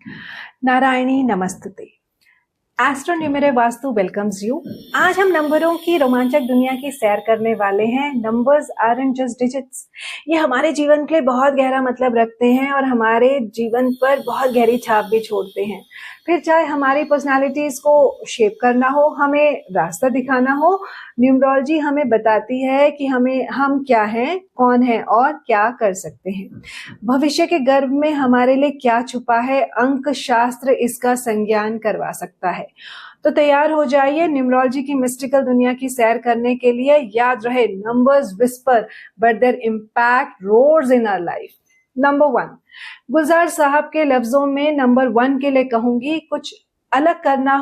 नारायणी नमस्तुते। Astro Numero Vastu welcomes you. आज हम नंबरों की रोमांचक दुनिया की सैर करने वाले हैं। Numbers aren't just digits. ये हमारे जीवन के लिए बहुत गहरा मतलब रखते हैं और हमारे जीवन पर बहुत गहरी छाप भी छोड़ते हैं। फिर चाहे हमारी पर्सनालिटीज को शेप करना हो, हमें रास्ता दिखाना हो, न्यूमरोलॉजी हमें बताती है कि हम क्या हैं, कौन हैं और क्या कर सकते हैं। भविष्य के गर्भ में हमारे लिए क्या छुपा है, अंक शास्त्र इसका संज्ञान करवा सकता है। तो तैयार हो जाइए न्यूमरोलॉजी की मिस्टिकल दुनिया की सैर करने के लिए। याद रहे, numbers whisper but their impact roars in our life. Number 1, Gulzar sahab के लफ्जों में नंबर 1 के लिए कहूंगी, कुछ अलग करना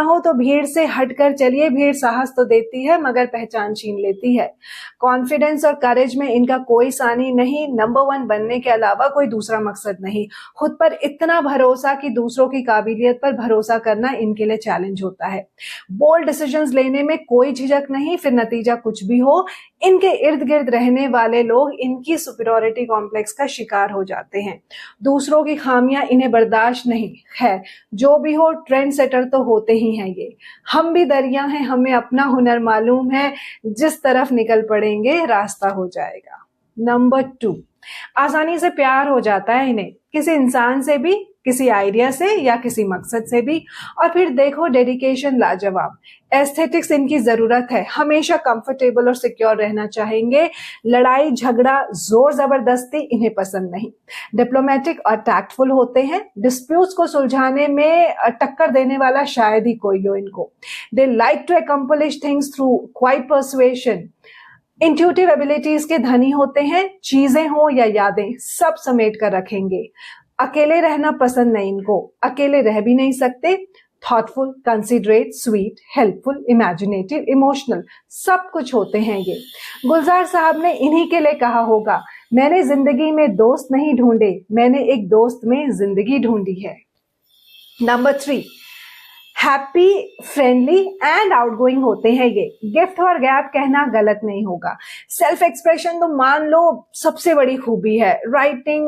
हो तो भीड़ से हटकर चलिए। भीड़ साहस तो देती है मगर पहचान छीन लेती है। कॉन्फिडेंस और करेज में इनका कोई सानी नहीं। नंबर 1 बनने के अलावा कोई दूसरा मकसद नहीं। खुद पर इतना भरोसा कि दूसरों की काबिलियत पर भरोसा करना इनके लिए चैलेंज होता है। बोल्ड डिसीजंस लेने में कोई झिझक नहीं, फिर नतीजा कुछ भी हो। इनके इर्द गिर्द रहने वाले लोग इनकी सुपीरियरिटी कॉम्प्लेक्स का शिकार हो जाते हैं। दूसरों की खामियां इन्हें बर्दाश्त नहीं। खैर, जो भी हो, ट्रेंड सेटर तो होते ही हैं ये। हम भी दरिया हैं, हमें अपना हुनर मालूम है, जिस तरफ निकल पड़ेंगे रास्ता हो जाएगा। नंबर 2, आसानी से प्यार हो जाता है इन्हें, किसी इंसान से भी, किसी आइडिया से या किसी मकसद से भी। और फिर देखो, डेडिकेशन लाजवाब। एस्थेटिक्स इनकी जरूरत है, हमेशा कंफर्टेबल और सिक्योर रहना चाहेंगे। लड़ाई झगड़ा जोर जबरदस्ती इन्हें पसंद नहीं। डिप्लोमेटिक और टैक्टफुल होते हैं। डिस्प्यूट्स को सुलझाने में टक्कर देने वाला शायद ही कोई हो इनको। They like to accomplish things through quiet persuasion. Intuitive abilities के धनी होते हैं। चीजें हो या यादें, सब समेट कर रखेंगे। अकेले रहना पसंद नहीं इनको, अकेले रह भी नहीं सकते। Thoughtful, considerate, sweet, helpful, imaginative, emotional, सब कुछ होते हैं ये। गुलजार साहब ने इन्हीं के लिए कहा होगा, मैंने जिंदगी में दोस्त नहीं ढूंढे, मैंने एक दोस्त में जिंदगी ढूंढी है। Number 3, happy, friendly and outgoing होते हैं ये। गिफ्ट और गैप कहना गलत नहीं होगा। सेल्फ एक्सप्रेशन तो मान लो सबसे बड़ी खूबी है। राइटिंग,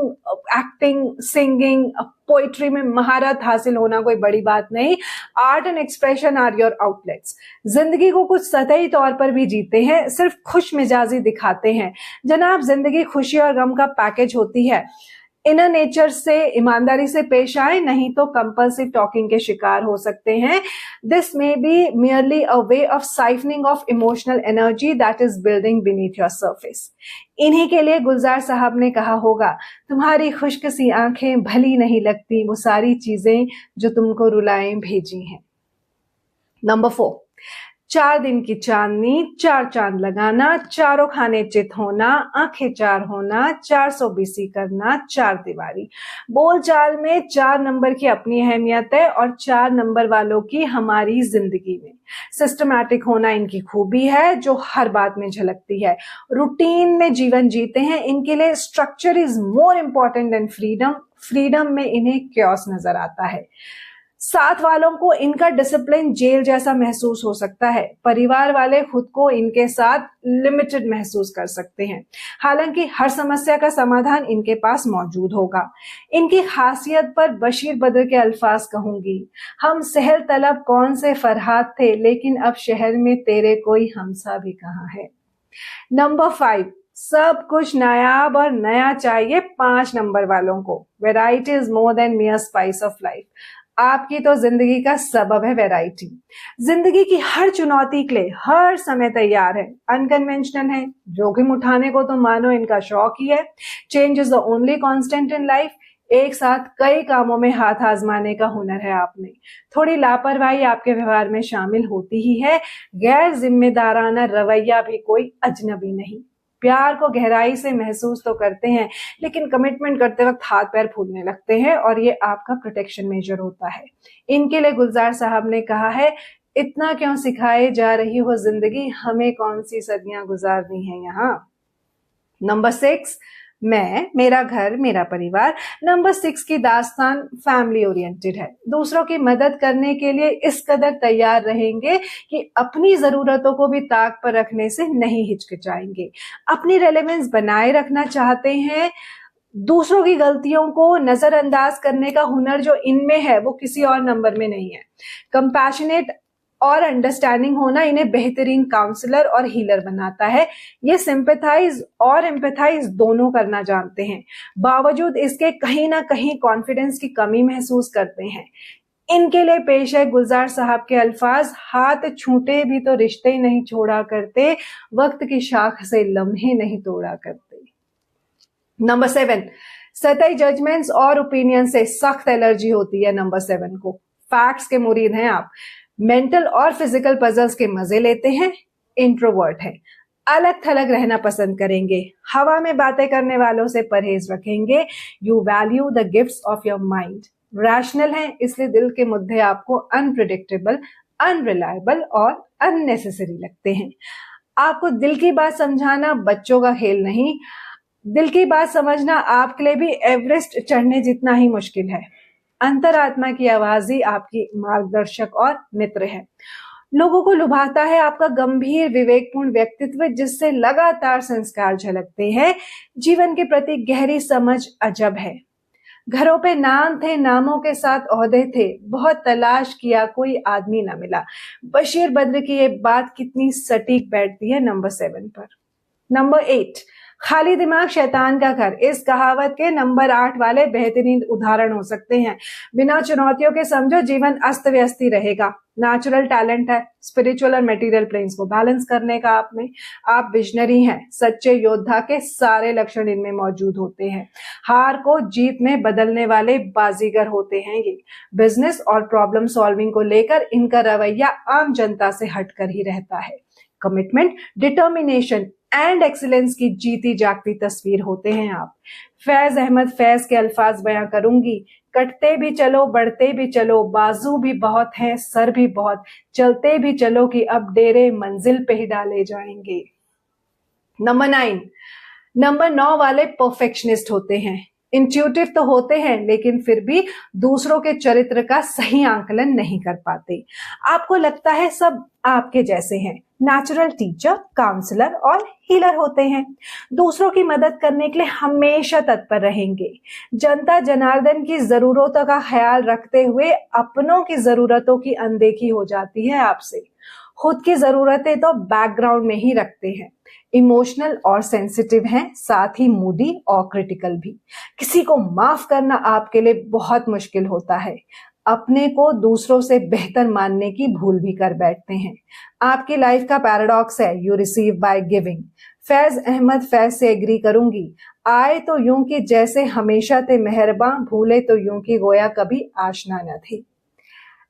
एक्टिंग, सिंगिंग, पोइट्री में महारत हासिल होना कोई बड़ी बात नहीं। Art and expression are your outlets. जिंदगी को कुछ सतही तौर पर भी जीते हैं, सिर्फ खुश मिजाजी दिखाते हैं। जनाब, जिंदगी खुशी और गम का पैकेज होती है। इनर नेचर से ईमानदारी से पेश आए, नहीं तो कंपल्सिव टॉकिंग के शिकार हो सकते हैं। This may be merely a way of siphoning of emotional energy that is building beneath your surface. इन्हीं के लिए गुलजार साहब ने कहा होगा, तुम्हारी खुश्क सी आंखें भली नहीं लगती वो सारी चीजें जो तुमको रुलाएं भेजी हैं। नंबर 4, 4 दिन की चांदनी, 4 चांद लगाना, चारों खाने चित होना, आंखें 4 होना, 420 करना, 4 दीवारी। बोलचाल में 4 नंबर की अपनी अहमियत है और 4 नंबर वालों की हमारी जिंदगी में। सिस्टमैटिक होना इनकी खूबी है जो हर बात में झलकती है। रूटीन में जीवन जीते हैं। इनके लिए structure is more important than freedom. Freedom में इन्हें क्योस नजर आता है। साथ वालों को इनका डिसिप्लिन जेल जैसा महसूस हो सकता है। परिवार वाले खुद को इनके साथ लिमिटेड महसूस कर सकते हैं। हालांकि हर समस्या का समाधान इनके पास मौजूद होगा। इनकी खासियत पर बशीर बद्र के अल्फाज कहूंगी, हम सहल तलब कौन से फरहाद थे, लेकिन अब शहर में तेरे कोई हमसा भी कहाँ है। नंबर 5, सब कुछ नायाब और नया चाहिए 5 नंबर वालों को। Variety is more than मियर spice of life. आपकी तो जिंदगी का सबब है वैरायटी। जिंदगी की हर चुनौती के लिए हर समय तैयार है। अनकन्वेंशनल है, जोखिम उठाने को तो मानो इनका शौक ही है। Change is the only constant in life. एक साथ कई कामों में हाथ आजमाने का हुनर है आप में। थोड़ी लापरवाही आपके व्यवहार में शामिल होती ही है। गैर जिम्मेदाराना रवैया भी कोई अजनबी नहीं। प्यार को गहराई से महसूस तो करते हैं, लेकिन कमिटमेंट करते वक्त हाथ पैर फूलने लगते हैं और ये आपका प्रोटेक्शन मेजर होता है। इनके लिए गुलजार साहब ने कहा है, इतना क्यों सिखाए जा रही हो जिंदगी, हमें कौन सी सदियां गुजारनी है यहाँ। नंबर 6, मैं, मेरा घर, मेरा परिवार। नंबर 6 की दास्तान फैमिली ओरिएंटेड है। दूसरों की मदद करने के लिए इस कदर तैयार रहेंगे कि अपनी जरूरतों को भी ताक पर रखने से नहीं हिचकिचाएंगे। अपनी रेलेवेंस बनाए रखना चाहते हैं। दूसरों की गलतियों को नजरअंदाज करने का हुनर जो इनमें है वो किसी और नंबर में नहीं है। कंपैशनेट और अंडरस्टैंडिंग होना इन्हें बेहतरीन काउंसलर और हीलर बनाता है। ये सिंपैथाइज और एम्पैथाइज दोनों करना जानते हैं, बावजूद इसके कहीं ना कहीं कॉन्फिडेंस की कमी महसूस करते हैं। इनके लिए पेश है गुलजार साहब के अल्फाज, हाथ छूटे भी तो रिश्ते नहीं छोड़ा करते, वक्त की शाख से लम्हे नहीं तोड़ा करते। नंबर 7, सतही जजमेंट्स और ओपिनियन से सख्त एलर्जी होती है। नंबर 7 को फैक्ट्स के मुरीद हैं आप, मेंटल और फिजिकल पजल्स के मजे लेते हैं, इंट्रोवर्ट हैं, अलग थलग रहना पसंद करेंगे, हवा में बातें करने वालों से परहेज रखेंगे। You value the gifts of your mind, rational हैं, इसलिए दिल के मुद्दे आपको अनप्रिडिक्टेबल, अनरिलायबल और अननेसेसरी लगते हैं। आपको दिल की बात समझाना बच्चों का खेल नहीं, दिल की बात समझना आपके लिए भी एवरेस्ट चढ़ने जितना ही मुश्किल है। अंतरात्मा की आवाज ही आपकी मार्गदर्शक और मित्र है। लोगों को लुभाता है आपका गंभीर विवेकपूर्ण व्यक्तित्व, जिससे लगातार संस्कार झलकते हैं। जीवन के प्रति गहरी समझ अजब है। घरों पे नाम थे, नामों के साथ ओहदे थे, बहुत तलाश किया कोई आदमी न मिला। बशीर बद्र की ये बात कितनी सटीक बैठती है नंबर 7 पर। नंबर 8, खाली दिमाग शैतान का घर, इस कहावत के नंबर 8 वाले बेहतरीन उदाहरण हो सकते हैं। बिना चुनौतियों के समझो जीवन अस्त व्यस्त ही रहेगा। नेचुरल टैलेंट है स्पिरिचुअल और मटेरियल प्लेन्स को बैलेंस करने का आप में। आप विजनरी हैं, सच्चे योद्धा के सारे लक्षण इनमें मौजूद होते हैं। हार को जीत में बदलने वाले बाजीगर होते हैं ये। बिजनेस और प्रॉब्लम सॉल्विंग को लेकर इनका रवैया आम जनता से हटकर ही रहता है। कमिटमेंट, डिटर्मिनेशन एंड एक्सीलेंस की जीती जागती तस्वीर होते हैं आप। फैज अहमद फैज के अल्फाज बयां करूंगी, कटते भी चलो बढ़ते भी चलो, बाजू भी बहुत हैं सर भी बहुत, चलते भी चलो कि अब डेरे मंजिल पे ही डाले जाएंगे। नंबर 9, नंबर 9 वाले परफेक्शनिस्ट होते हैं। इंट्यूटिव तो होते हैं लेकिन फिर भी दूसरों के चरित्र का सही आंकलन नहीं कर पाते। आपको लगता है सब आपके जैसे हैं। नेचुरल टीचर, काउंसलर और हीलर होते हैं। दूसरों की मदद करने के लिए हमेशा तत्पर रहेंगे। जनता जनार्दन की जरूरतों का ख्याल रखते हुए अपनों की जरूरतों की अनदेखी हो जाती है आपसे। खुद की जरूरतें तो बैकग्राउंड में ही रखते हैं। इमोशनल और सेंसिटिव हैं, साथ ही मूडी और क्रिटिकल भी। किसी को माफ करना आपके लिए बहुत मुश्किल होता है। अपने को दूसरों से बेहतर मानने की भूल भी कर बैठते हैं। आपकी लाइफ का पैराडॉक्स है you receive by giving. Faiz Ahmad Faiz से एग्री करूंगी। आए तो यूं कि जैसे हमेशा थे मेहरबान, भूले तो यूं कि गोया कभी आशना न थी।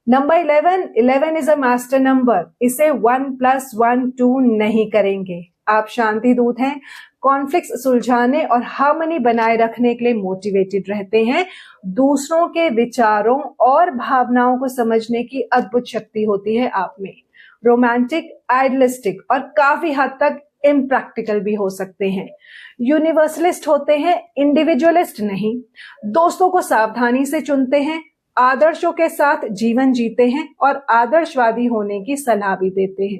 Number 11 is a master number. इसे 1 + 1 2 नहीं करेंगे। आप शांति दूत हैं, कॉन्फ्लिक्ट सुलझाने और हार्मनी बनाए रखने के लिए मोटिवेटेड रहते हैं। दूसरों के विचारों और भावनाओं को समझने की अद्भुत शक्ति होती है आप में। रोमांटिक, आइडियलिस्टिक और काफी हद तक इम्प्रैक्टिकल भी हो सकते हैं। यूनिवर्सलिस्ट होते हैं, इंडिविजुअलिस्ट नहीं। दोस्तों को सावधानी से चुनते हैं, आदर्शों के साथ जीवन जीते हैं और आदर्शवादी होने की सलाह भी देते हैं।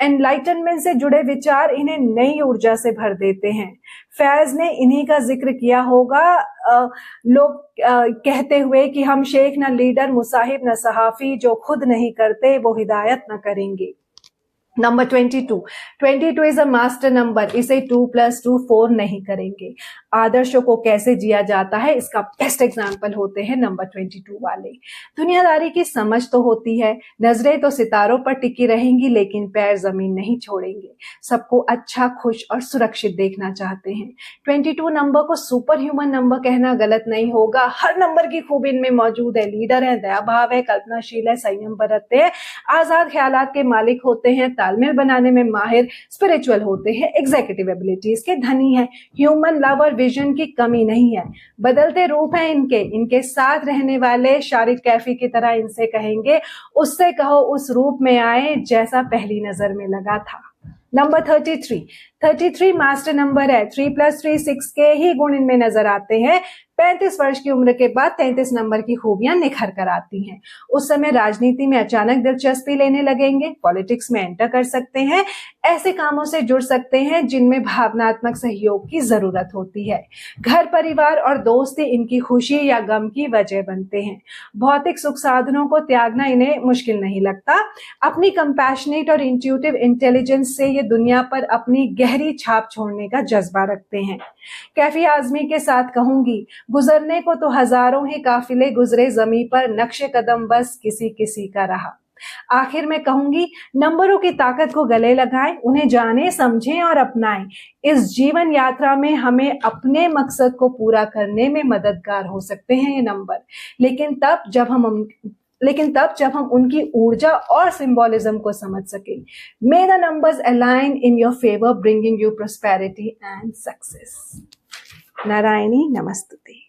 एनलाइटनमेंट से जुड़े विचार इन्हें नई ऊर्जा से भर देते हैं। फैज ने इन्हीं का जिक्र किया होगा लोग कहते हुए कि हम शेख न लीडर, मुसाहिब न सहाफी, जो खुद नहीं करते वो हिदायत न करेंगे। Number 22 is a master number. इसे 2 + 2 4 नहीं करेंगे। आदर्शों को कैसे जिया जाता है इसका बेस्ट एग्जाम्पल होते हैं नंबर 22 वाले। दुनियादारी की समझ तो होती है, नजरें तो सितारों पर टिकी रहेंगी लेकिन पैर जमीन नहीं छोड़ेंगे। सबको अच्छा, खुश और सुरक्षित देखना चाहते हैं। 22 नंबर को सुपर ह्यूमन नंबर कहना गलत नहीं होगा। हर नंबर की खूबी इनमें मौजूद है। लीडर है, दया भाव है, कल्पनाशील है, संयम बरतते हैं, आजाद ख्यालात के मालिक होते हैं, तालमेल बनाने में माहिर, स्पिरिचुअल होते हैं, एग्जीक्यूटिव एबिलिटीज के धनी हैं। ह्यूमन लव और विजन की कमी नहीं है। बदलते रूप हैं इनके साथ रहने वाले शारिक कैफी की तरह इनसे कहेंगे, उससे कहो उस रूप में आए जैसा पहली नजर में लगा था। नंबर 33 मास्टर नंबर है। 3 + 3 6 के ही गुण इनमें नजर आते हैं। 35 वर्ष की उम्र के बाद 33 नंबर की खूबियां निखर कर आती हैं। उस समय राजनीति में अचानक दिलचस्पी लेने लगेंगे, पॉलिटिक्स में एंटर कर सकते हैं, ऐसे कामों से जुड़ सकते हैं जिनमें भावनात्मक सहयोग की जरूरत होती है। घर परिवार और दोस्त ही इनकी खुशी या गम की वजह बनते हैं। भौतिक सुख साधनों को त्यागना इन्हें मुश्किल नहीं लगता। अपनी कंपैशनेट और इंट्यूटिव इंटेलिजेंस से ये दुनिया पर अपनी गहरी छाप छोड़ने का जज्बा रखते हैं। कैफी आजमी के साथ कहूंगी, गुजरने को तो हजारों ही काफिले गुजरे जमी पर, नक्शे कदम बस किसी किसी का रहा। आखिर में कहूंगी, नंबरों की ताकत को गले लगाएं, उन्हें जानें, समझें और अपनाएं। इस जीवन यात्रा में हमें अपने मकसद को पूरा करने में मददगार हो सकते हैं ये नंबर, लेकिन तब जब हम उनकी ऊर्जा और सिंबोलिज्म को समझ सकें। May the numbers align in your favour, bringing you prosperity and success. Narayani नमस्तुते।